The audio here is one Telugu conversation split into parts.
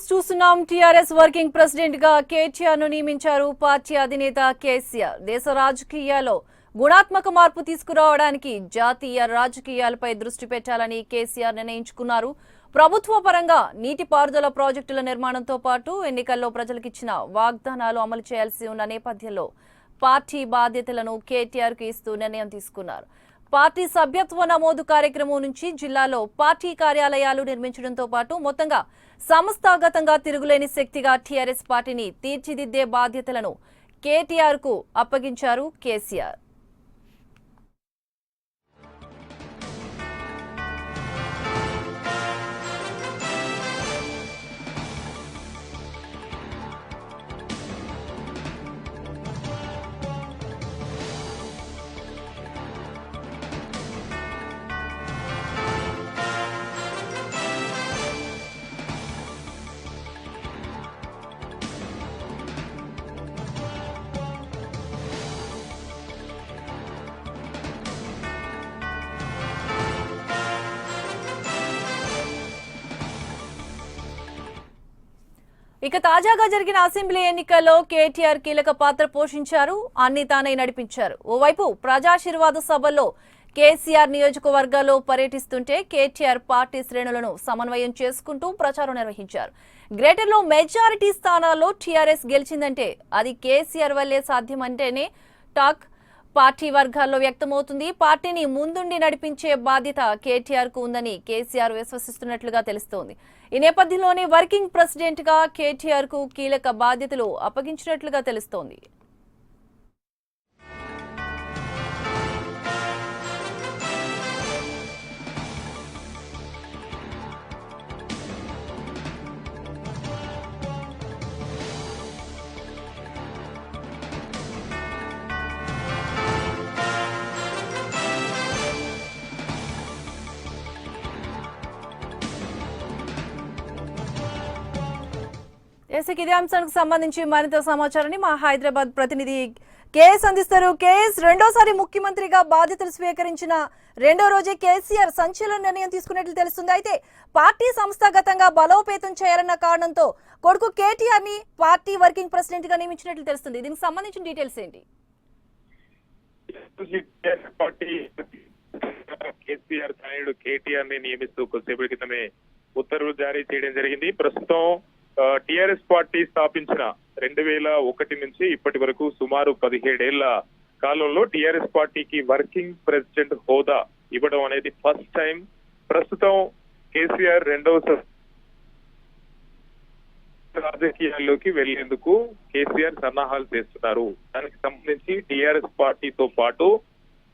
చూస్తున్నాం. టీఆర్ఎస్ వర్కింగ్ ప్రెసిడెంట్ గా కేటీఆర్ ను నియమించారు పార్టీ అధినేత కేసీఆర్. దేశ రాజకీయాల్లో గుణాత్మక మార్పు తీసుకురావడానికి జాతీయ రాజకీయాలపై దృష్టి పెట్టాలని కేసీఆర్ నిర్ణయించుకున్నారు. ప్రభుత్వ పరంగా నీటిపారుదల ప్రాజెక్టుల నిర్మాణంతో పాటు ఎన్నికల్లో ప్రజలకిచ్చిన వాగ్దానాలు అమలు చేయాల్సి ఉన్న నేపథ్యంలో పార్టీ బాధ్యతలను కేటీఆర్ కు ఇస్తూ నిర్ణయం తీసుకున్నారు. పార్టీ సభ్యత్వ నమోదు కార్యక్రమం నుంచి జిల్లాలో పార్టీ కార్యాలయాలు నిర్మించడంతో పాటు మొత్తంగా సంస్థాగతంగా తిరుగులేని శక్తిగా టీఆర్ఎస్ పార్టీని తీర్చిదిద్దే బాధ్యతలను కేటీఆర్ కు అప్పగించారు కేసీఆర్. ఇక తాజాగా జరిగిన అసెంబ్లీ ఎన్నికల్లో కేటీఆర్ కీలక పాత్ర పోషించారు. అన్ని తానే నడిపించారు. ఓవైపు ప్రజాశీర్వాద సభల్లో కేసీఆర్ నియోజకవర్గాల్లో పర్యటిస్తుంటే కేటీఆర్ పార్టీ శ్రేణులను సమన్వయం చేసుకుంటూ ప్రచారం నిర్వహించారు. గ్రేటర్లో మెజారిటీ స్థానాల్లో టీఆర్ఎస్ గెలిచిందంటే అది కేసీఆర్ వల్లే సాధ్యమంటేనే టాక్ పార్టీ వర్గాల్లో వ్యక్తమవుతుంది. పార్టీని ముందుండి నడిపించే బాధ్యత కేటీఆర్ కు ఉందని కేసీఆర్ విశ్వసిస్తున్నట్లుగా తెలుస్తోంది. ఈ నేపథ్యంలోనే వర్కింగ్ ప్రెసిడెంట్ గా కేటీఆర్ కు కీలక బాధ్యతలు అప్పగించినట్లుగా తెలుస్తోంది. ఇదే అంశానికి సంబంధించి మరింత సమాచారాన్ని మా హైదరాబాద్ ప్రతినిధి కేఎస్ అందిస్తారు. కేఎస్, రెండోసారి ముఖ్యమంత్రిగా బాధ్యతలు స్వీకరించిన రెండో రోజే కేసీఆర్ సంచలన నిర్ణయం తీసుకున్నట్లు తెలుస్తుంది. అయితే పార్టీ సంస్థాగతంగా బలోపేతం చేయాలన్న కారణంతో కొడుకు కేటీఆర్ ని పార్టీ వర్కింగ్ ప్రెసిడెంట్ గా నియమించినట్లు తెలుస్తుంది. దీనికి సంబంధించిన డీటెయిల్స్ ఏంటి? కేసీఆర్ తనయుడు కేటీఆర్ ని నియమిస్తూ కొద్దిసేపటి క్రితమే ఉత్తర్వులు జారీ చేయడం జరిగింది. ప్రస్తుతం టిఆర్ఎస్ పార్టీ స్థాపించిన 2001 నుంచి ఇప్పటి వరకు సుమారు 17 ఏళ్ల కాలంలో టిఆర్ఎస్ పార్టీకి వర్కింగ్ ప్రెసిడెంట్ హోదా ఇవ్వడం అనేది ఫస్ట్ టైం. ప్రస్తుతం కేసీఆర్ రెండవ రాజకీయాల్లోకి వెళ్లేందుకు కేసీఆర్ సన్నాహాలు చేస్తున్నారు. దానికి సంబంధించి టిఆర్ఎస్ పార్టీతో పాటు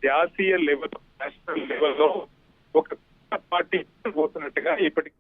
జాతీయ లెవెల్, నేషనల్ లెవెల్లో ఒక పార్టీ పోతున్నట్టుగా ఇప్పటికీ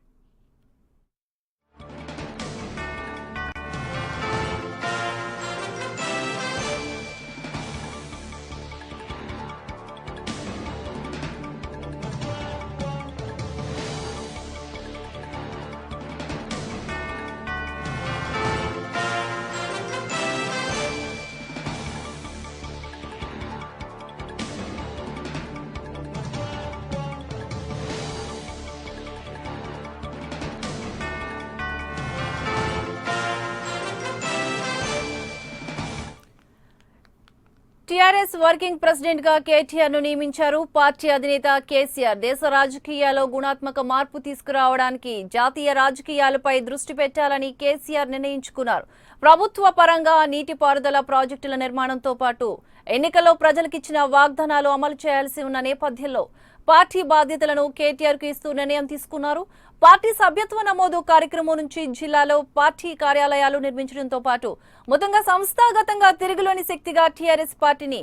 టీఆర్ఎస్ వర్కింగ్ ప్రెసిడెంట్ గా కేటీఆర్ ను నియమించారు పార్టీ అధినేత కేసీఆర్. దేశ రాజకీయాల్లో గుణాత్మక మార్పు తీసుకురావడానికి జాతీయ రాజకీయాలపై దృష్టి పెట్టాలని కేసీఆర్ నిర్ణయించుకున్నారు. ప్రభుత్వ పరంగా నీటిపారుదల ప్రాజెక్టుల నిర్మాణంతో పాటు ఎన్నికల్లో ప్రజలకిచ్చిన వాగ్దానాలు అమలు చేయాల్సి ఉన్న నేపథ్యంలో పార్టీ బాధ్యతలను కేటీఆర్ కు ఇస్తూ నిర్ణయం తీసుకున్నారు. పార్టీ సభ్యత్వ నమోదు కార్యక్రమం నుంచి జిల్లాలో పార్టీ కార్యాలయాలు నిర్మించడంతో పాటు మొత్తంగా సంస్థాగతంగా తిరుగులేని శక్తిగా టీఆర్ఎస్ పార్టీని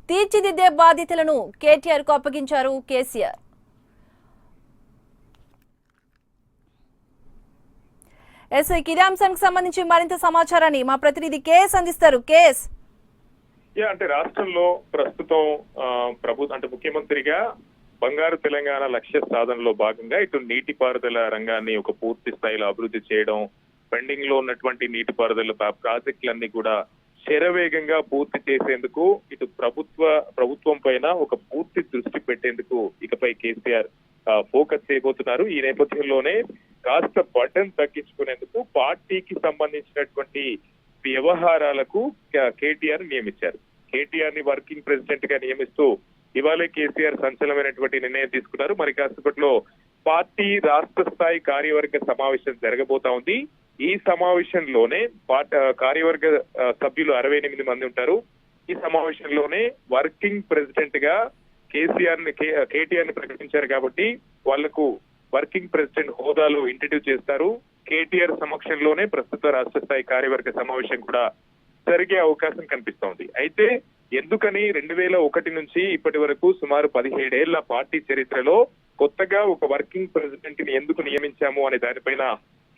తీర్చిదిద్దే బాధ్యతలను కేటీఆర్ కు అప్పగించారు కేసీఆర్. ఇదే అంశానికి సంబంధించి మరింత సమాచారాన్ని మా ప్రతినిధి కేఎస్ అందిస్తారు. కేఎస్, అంటే రాష్ట్రంలో ప్రస్తుతం అంటే ముఖ్యమంత్రిగా బంగారు తెలంగాణ లక్ష్య సాధనలో భాగంగా ఇటు నీటిపారుదల రంగాన్ని ఒక పూర్తి స్థాయిలో అభివృద్ధి చేయడం, పెండింగ్ లో ఉన్నటువంటి నీటిపారుదల ప్రాజెక్టులన్నీ కూడా శరవేగంగా పూర్తి చేసేందుకు ఇటు ప్రభుత్వం పైన ఒక పూర్తి దృష్టి పెట్టేందుకు ఇకపై కేసీఆర్ ఫోకస్ చేయబోతున్నారు. ఈ నేపథ్యంలోనే కాస్త బటన్ తగ్గించుకునేందుకు పార్టీకి సంబంధించినటువంటి వ్యవహారాలకు కేటీఆర్ నియమించారు. కేటీఆర్ ని వర్కింగ్ ప్రెసిడెంట్ గా నియమిస్తూ ఇవాళే కేసీఆర్ సంచలనమైనటువంటి నిర్ణయం తీసుకున్నారు. మరి కాసేపట్లో పార్టీ రాష్ట్ర స్థాయి కార్యవర్గ సమావేశం జరగబోతా ఉంది. ఈ సమావేశంలోనే కార్యవర్గ సభ్యులు 68 మంది ఉంటారు. ఈ సమావేశంలోనే వర్కింగ్ ప్రెసిడెంట్ గా కేటీఆర్ ని ప్రకటించారు కాబట్టి వాళ్లకు వర్కింగ్ ప్రెసిడెంట్ హోదాలో ఇంట్రడ్యూస్ చేస్తారు. కేటీఆర్ సమక్షంలోనే ప్రస్తుత రాష్ట్ర స్థాయి కార్యవర్గ సమావేశం కూడా జరిగే అవకాశం కనిపిస్తోంది. అయితే ఎందుకని 2001 నుంచి ఇప్పటి వరకు సుమారు 17 ఏళ్ల పార్టీ చరిత్రలో కొత్తగా ఒక వర్కింగ్ ప్రెసిడెంట్ ని ఎందుకు నియమించాము అనే దానిపైన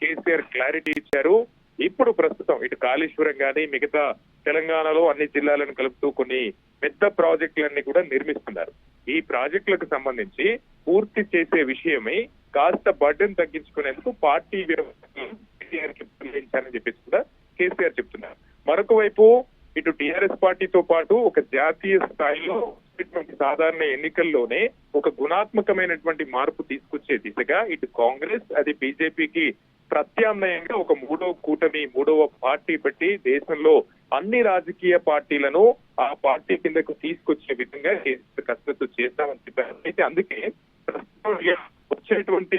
కేసీఆర్ క్లారిటీ ఇచ్చారు. ఇప్పుడు ప్రస్తుతం ఇటు కాళేశ్వరం గానీ మిగతా తెలంగాణలో అన్ని జిల్లాలను కలుపుతూ కొన్ని పెద్ద ప్రాజెక్టులన్నీ కూడా నిర్మిస్తున్నారు. ఈ ప్రాజెక్టులకు సంబంధించి పూర్తి చేసే విషయమై కాస్త బర్డెన్ తగ్గించుకునేందుకు పార్టీ కేసీఆర్ కి నిర్ణయించారని చెప్పేసి కూడా కేసీఆర్ చెప్తున్నారు. మరొక వైపు ఇటు టీఆర్ఎస్ పార్టీతో పాటు ఒక జాతీయ స్థాయిలో సాధారణ ఎన్నికల్లోనే ఒక గుణాత్మకమైనటువంటి మార్పు తీసుకొచ్చే దిశగా ఇటు కాంగ్రెస్ అది బీజేపీకి ప్రత్యామ్నాయంగా ఒక మూడవ పార్టీ పెట్టి దేశంలో అన్ని రాజకీయ పార్టీలను ఆ పార్టీ కిందకు తీసుకొచ్చే విధంగా కసరత్తు చేస్తామని చెప్పారు. అయితే అందుకే వచ్చేటువంటి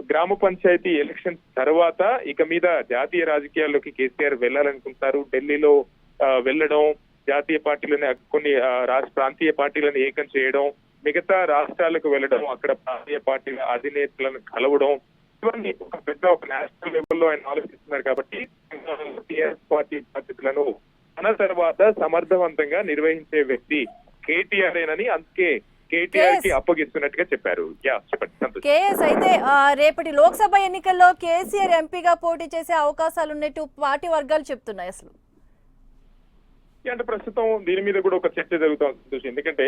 గ్రామ పంచాయతీ ఎలక్షన్స్ తర్వాత ఇక మీద జాతీయ రాజకీయాల్లోకి కేసీఆర్ వెళ్లాలనుకుంటారు. ఢిల్లీలో వెళ్లడం, జాతీయ పార్టీలను కొన్ని ప్రాంతీయ పార్టీలను ఏకం చేయడం, మిగతా రాష్ట్రాలకు వెళ్లడం, అక్కడ ప్రాంతీయ పార్టీల అధినేతలను కలవడం, ఇవన్నీ ఒక నేషనల్ లెవెల్లో ఆయన ఆలోచిస్తున్నారు. కాబట్టి టీఆర్ఎస్ పార్టీ బాధ్యతలను తన తర్వాత సమర్థవంతంగా నిర్వహించే వ్యక్తి కేటీఆర్ ఏనని అందుకే కేటీఆర్ కి అప్పగిస్తున్నట్టుగా చెప్పారు. చెప్పండి. కేఎస్ అయితే రేపటి లోక్సభ ఎన్నికల్లో కేసీఆర్ ఎంపీగా పోటీ చేసే అవకాశాలు ఉన్నట్టు పార్టీ వర్గాలు చెప్తున్నాయి. అసలు అంటే ప్రస్తుతం దీని మీద కూడా ఒక చర్చ జరుగుతుంది. ఎందుకంటే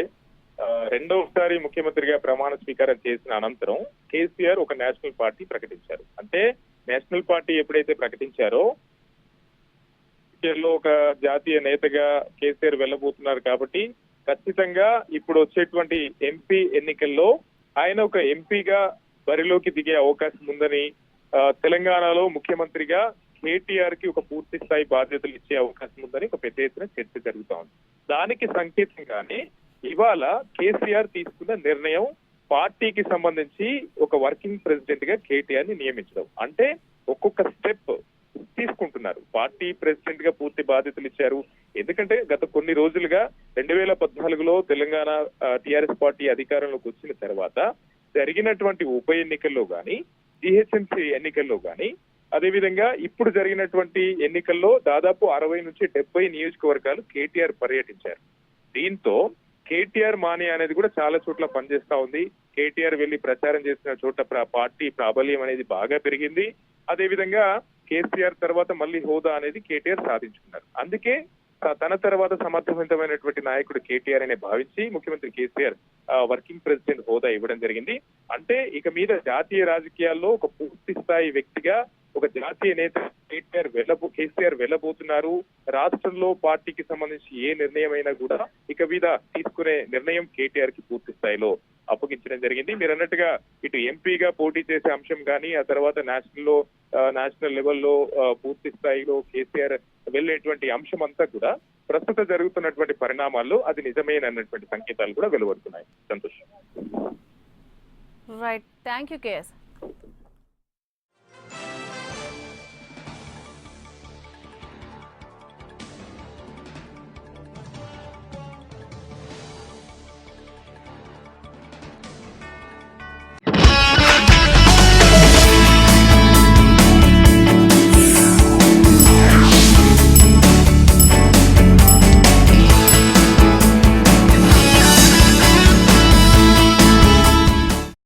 రెండవసారి ముఖ్యమంత్రిగా ప్రమాణ స్వీకారం చేసిన అనంతరం కేసీఆర్ ఒక నేషనల్ పార్టీ ప్రకటించారు. అంటే నేషనల్ పార్టీ ఎప్పుడైతే ప్రకటించారో ఒక జాతీయ నేతగా కేసీఆర్ వెళ్ళబోతున్నారు కాబట్టి ఖచ్చితంగా ఇప్పుడు వచ్చేటువంటి ఎంపీ ఎన్నికల్లో ఆయన ఒక ఎంపీగా బరిలోకి దిగే అవకాశం ఉందని, తెలంగాణలో ముఖ్యమంత్రిగా కేటీఆర్ కి ఒక పూర్తి స్థాయి బాధ్యతలు ఇచ్చే అవకాశం ఉందని ఒక పెద్ద ఎత్తున చర్చ జరుగుతా ఉంది. దానికి సంకేతంగానే ఇవాళ కేసీఆర్ తీసుకున్న నిర్ణయం పార్టీకి సంబంధించి ఒక వర్కింగ్ ప్రెసిడెంట్ గా కేటీఆర్ ని నియమించడం. అంటే ఒక్కొక్క స్టెప్ తీసుకుంటున్నారు. పార్టీ ప్రెసిడెంట్ గా పూర్తి బాధ్యతలు ఇచ్చారు. ఎందుకంటే గత కొన్ని రోజులుగా 2014లో తెలంగాణ టీఆర్ఎస్ పార్టీ అధికారంలోకి వచ్చిన తర్వాత జరిగినటువంటి ఉప ఎన్నికల్లో గాని, జీహెచ్ఎంసీ ఎన్నికల్లో గాని, అదేవిధంగా ఇప్పుడు జరిగినటువంటి ఎన్నికల్లో దాదాపు 60 నుంచి 70 నియోజకవర్గాలు కేటీఆర్ పర్యటించారు. దీంతో కేటీఆర్ మానియా అనేది కూడా చాలా చోట్ల పనిచేస్తా ఉంది. కేటీఆర్ వెళ్లి ప్రచారం చేసిన చోట పార్టీ ప్రాబల్యం అనేది బాగా పెరిగింది. అదేవిధంగా కేసీఆర్ తర్వాత మళ్ళీ హోదా అనేది కేటీఆర్ సాధించుకున్నారు. అందుకే తన తర్వాత సమర్థవంతమైనటువంటి నాయకుడు కేటీఆర్ అనే భావించి ముఖ్యమంత్రి కేసీఆర్ వర్కింగ్ ప్రెసిడెంట్ హోదా ఇవ్వడం జరిగింది. అంటే ఇక మీద జాతీయ రాజకీయాల్లో ఒక పూర్తి స్థాయి వ్యక్తిగా ఒక జాతీయ నేత కేసీఆర్ వెళ్ళబోతున్నారు. రాష్ట్రంలో పార్టీకి సంబంధించి ఏ నిర్ణయం అయినా కూడా ఇక మీద తీసుకునే నిర్ణయం కేటీఆర్ కి పూర్తి స్థాయిలో అప్పగించడం జరిగింది. మీరు అన్నట్టుగా ఇటు ఎంపీగా పోటీ చేసే అంశం కానీ, ఆ తర్వాత నేషనల్ లెవెల్లో పూర్తి స్థాయిలో కేసీఆర్ వెళ్ళేటువంటి అంశం అంతా కూడా ప్రస్తుతం జరుగుతున్నటువంటి పరిణామాల్లో అది నిజమేనన్నటువంటి సంకేతాలు కూడా వెలువడుతున్నాయి. Santosh. Right, thank you KS.